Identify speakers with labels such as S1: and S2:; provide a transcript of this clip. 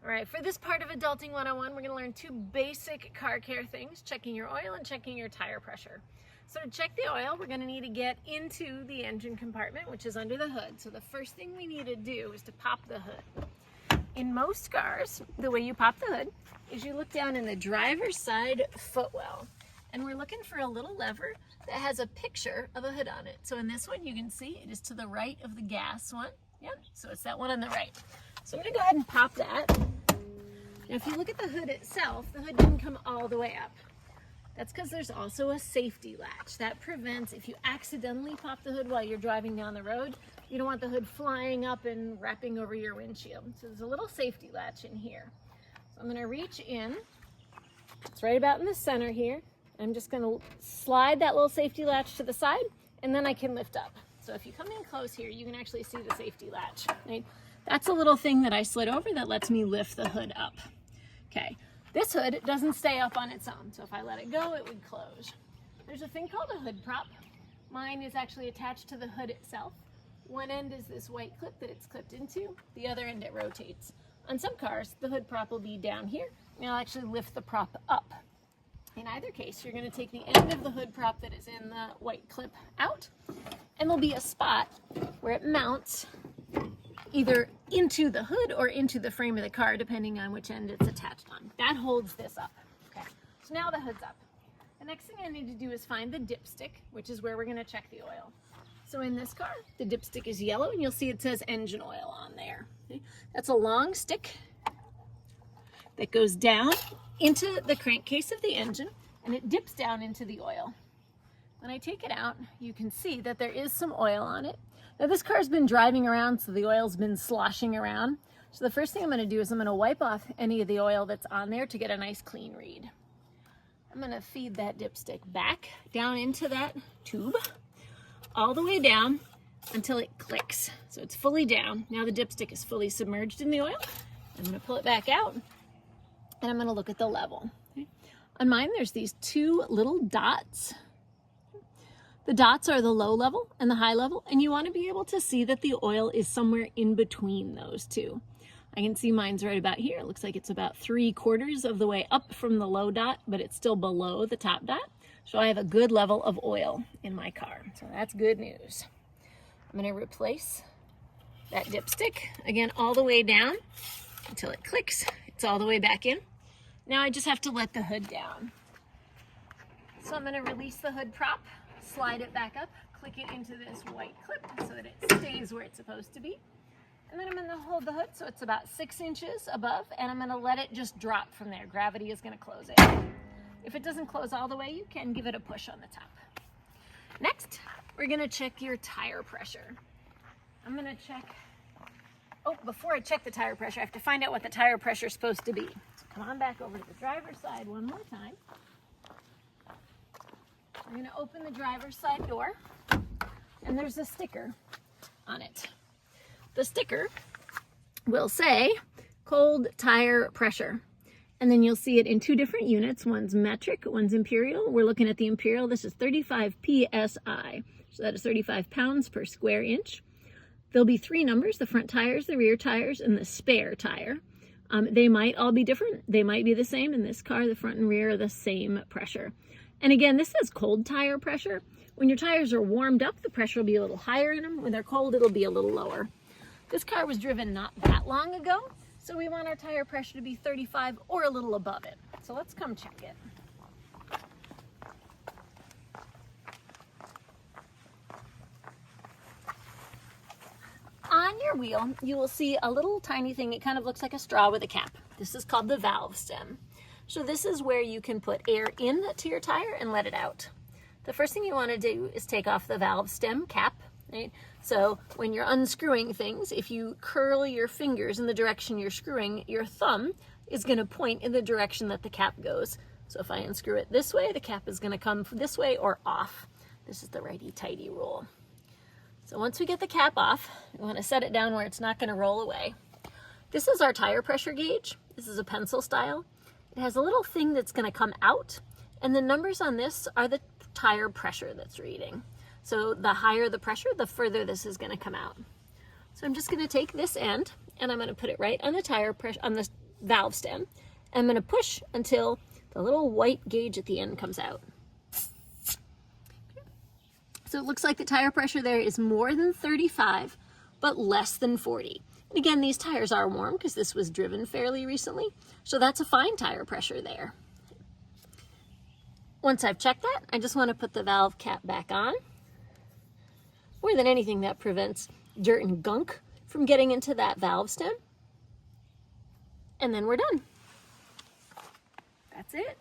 S1: All right, for this part of Adulting 101, we're going to learn two basic car care things, checking your oil and checking your tire pressure. So to check the oil, we're going to need to get into the engine compartment, which is under the hood. So the first thing we need to do is to pop the hood. In most cars, the way you pop the hood is you look down in the driver's side footwell, and we're looking for a little lever that has a picture of a hood on it. So in this one, you can see it is to the right of the gas one. Yep, so it's that one on the right. So I'm going to go ahead and pop that. Now, if you look at the hood itself, the hood didn't come all the way up. That's because there's also a safety latch. That prevents, if you accidentally pop the hood while you're driving down the road, you don't want the hood flying up and wrapping over your windshield. So there's a little safety latch in here. So I'm going to reach in. It's right about in the center here. I'm just going to slide that little safety latch to the side, and then I can lift up. So if you come in close here, you can actually see the safety latch. Right? That's a little thing that I slid over that lets me lift the hood up. Okay, this hood doesn't stay up on its own, so if I let it go, it would close. There's a thing called a hood prop. Mine is actually attached to the hood itself. One end is this white clip that it's clipped into, the other end it rotates. On some cars, the hood prop will be down here, and I'll actually lift the prop up. In either case, you're going to take the end of the hood prop that is in the white clip out, and there'll be a spot where it mounts either into the hood or into the frame of the car, depending on which end it's attached on. That holds this up. Okay, so now the hood's up. The next thing I need to do is find the dipstick, which is where we're going to check the oil. So in this car, the dipstick is yellow, and you'll see it says engine oil on there. Okay? That's a long stick that goes down into the crankcase of the engine, and it dips down into the oil. When I take it out, you can see that there is some oil on it. Now this car's been driving around, so the oil's been sloshing around. So the first thing I'm going to do is I'm going to wipe off any of the oil that's on there to get a nice clean read. I'm going to feed that dipstick back down into that tube, all the way down until it clicks. So it's fully down. Now the dipstick is fully submerged in the oil. I'm going to pull it back out, and I'm going to look at the level. Okay. On mine, there's these two little dots. The dots are the low level and the high level, and you want to be able to see that the oil is somewhere in between those two. I can see mine's right about here. It looks like it's about 3/4 of the way up from the low dot, but it's still below the top dot. So I have a good level of oil in my car. So that's good news. I'm going to replace that dipstick, again, all the way down until it clicks. It's all the way back in. Now I just have to let the hood down. So I'm going to release the hood prop, slide it back up, click it into this white clip so that it stays where it's supposed to be. And then I'm going to hold the hood so it's about 6 inches above, and I'm going to let it just drop from there. Gravity is going to close it. If it doesn't close all the way, you can give it a push on the top. Next, we're going to check your tire pressure. I'm going to check, before I check the tire pressure, I have to find out what the tire pressure is supposed to be. So come on back over to the driver's side one more time. I'm going to open the driver's side door, and there's a sticker on it. The sticker will say cold tire pressure, and then you'll see it in two different units. One's metric, one's imperial. We're looking at the imperial. This is 35 psi, so that is 35 pounds per square inch. There'll be 3 numbers: the front tires, the rear tires, and the spare tire. They might all be different. They might be the same. In this car, the front and rear are the same pressure. And again, this says cold tire pressure. When your tires are warmed up, the pressure will be a little higher in them. When they're cold, it'll be a little lower. This car was driven not that long ago, so we want our tire pressure to be 35 or a little above it. So let's come check it. On your wheel, you will see a little tiny thing. It kind of looks like a straw with a cap. This is called the valve stem. So this is where you can put air into your tire and let it out. The first thing you want to do is take off the valve stem cap, right? So when you're unscrewing things, if you curl your fingers in the direction you're screwing, your thumb is going to point in the direction that the cap goes. So if I unscrew it this way, the cap is going to come this way or off. This is the righty-tighty rule. So once we get the cap off, we want to set it down where it's not going to roll away. This is our tire pressure gauge. This is a pencil style. It has a little thing that's going to come out, and the numbers on this are the tire pressure that's reading. So the higher the pressure, the further this is going to come out. So I'm just going to take this end, and I'm going to put it right on the tire pressure, on the valve stem. I'm going to push until the little white gauge at the end comes out. So it looks like the tire pressure there is more than 35, but less than 40. And again, these tires are warm because this was driven fairly recently. So that's a fine tire pressure there. Once I've checked that, I just want to put the valve cap back on. More than anything, that prevents dirt and gunk from getting into that valve stem. And then we're done. That's it.